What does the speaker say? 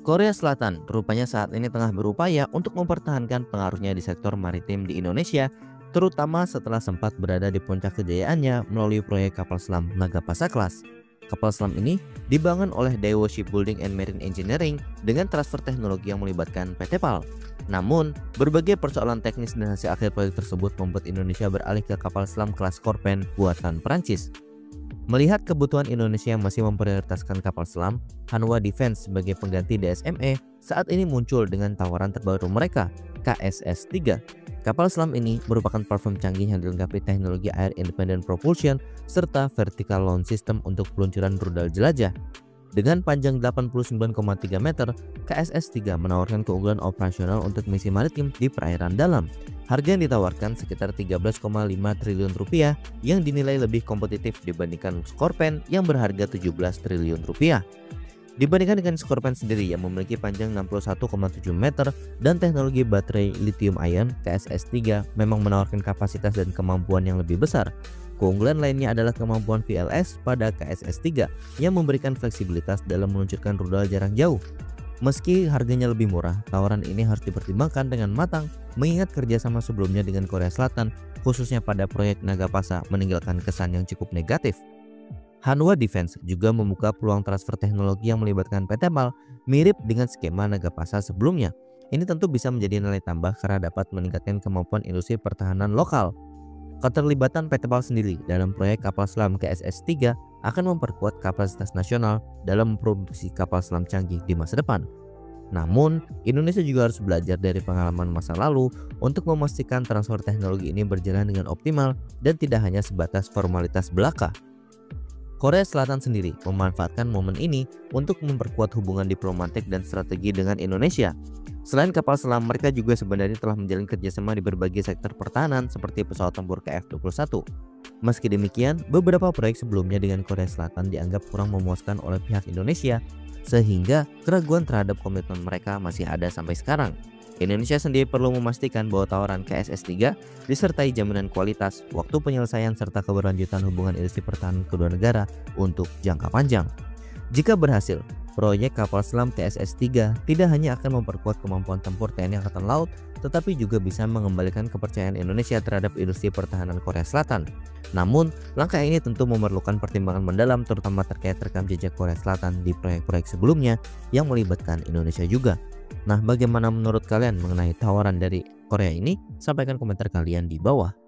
Korea Selatan rupanya saat ini tengah berupaya untuk mempertahankan pengaruhnya di sektor maritim di Indonesia, terutama setelah sempat berada di puncak kejayaannya melalui proyek kapal selam Nagapasa Class. Kapal selam ini dibangun oleh Daewoo Shipbuilding and Marine Engineering dengan transfer teknologi yang melibatkan PT PAL. Namun, berbagai persoalan teknis dan hasil akhir proyek tersebut membuat Indonesia beralih ke kapal selam kelas Scorpène buatan Prancis. Melihat kebutuhan Indonesia yang masih memprioritaskan kapal selam, Hanwha Defense sebagai pengganti DSME saat ini muncul dengan tawaran terbaru mereka, KSS-3. Kapal selam ini merupakan platform canggih yang dilengkapi teknologi Air Independent Propulsion serta Vertical Launch System untuk peluncuran rudal jelajah. Dengan panjang 89,3 meter, KSS-3 menawarkan keunggulan operasional untuk misi maritim di perairan dalam. Harga yang ditawarkan sekitar 13,5 triliun rupiah yang dinilai lebih kompetitif dibandingkan Scorpène yang berharga 17 triliun rupiah. Dibandingkan dengan Scorpène sendiri yang memiliki panjang 61,7 meter dan teknologi baterai lithium ion, KSS-3 memang menawarkan kapasitas dan kemampuan yang lebih besar. Keunggulan lainnya adalah kemampuan VLS pada KSS-3 yang memberikan fleksibilitas dalam meluncurkan rudal jarak jauh. Meski harganya lebih murah, tawaran ini harus dipertimbangkan dengan matang mengingat kerjasama sebelumnya dengan Korea Selatan, khususnya pada proyek Nagapasa meninggalkan kesan yang cukup negatif. Hanwha Defense juga membuka peluang transfer teknologi yang melibatkan PT PAL mirip dengan skema Nagapasa sebelumnya. Ini tentu bisa menjadi nilai tambah karena dapat meningkatkan kemampuan industri pertahanan lokal. Keterlibatan PT PAL sendiri dalam proyek kapal selam KSS-3 akan memperkuat kapasitas nasional dalam memproduksi kapal selam canggih di masa depan. Namun, Indonesia juga harus belajar dari pengalaman masa lalu untuk memastikan transfer teknologi ini berjalan dengan optimal dan tidak hanya sebatas formalitas belaka. Korea Selatan sendiri memanfaatkan momen ini untuk memperkuat hubungan diplomatik dan strategi dengan Indonesia. Selain kapal selam, mereka juga sebenarnya telah menjalin kerjasama di berbagai sektor pertahanan seperti pesawat tempur KF-21. Meski demikian, beberapa proyek sebelumnya dengan Korea Selatan dianggap kurang memuaskan oleh pihak Indonesia, sehingga keraguan terhadap komitmen mereka masih ada sampai sekarang. Indonesia sendiri perlu memastikan bahwa tawaran KSS-3 disertai jaminan kualitas, waktu penyelesaian, serta keberlanjutan hubungan industri pertahanan kedua negara untuk jangka panjang. Jika berhasil, proyek kapal selam KSS-3 tidak hanya akan memperkuat kemampuan tempur TNI Angkatan Laut, tetapi juga bisa mengembalikan kepercayaan Indonesia terhadap industri pertahanan Korea Selatan. Namun, langkah ini tentu memerlukan pertimbangan mendalam terutama terkait rekam jejak Korea Selatan di proyek-proyek sebelumnya yang melibatkan Indonesia juga. Nah, bagaimana menurut kalian mengenai tawaran dari Korea ini? Sampaikan komentar kalian di bawah.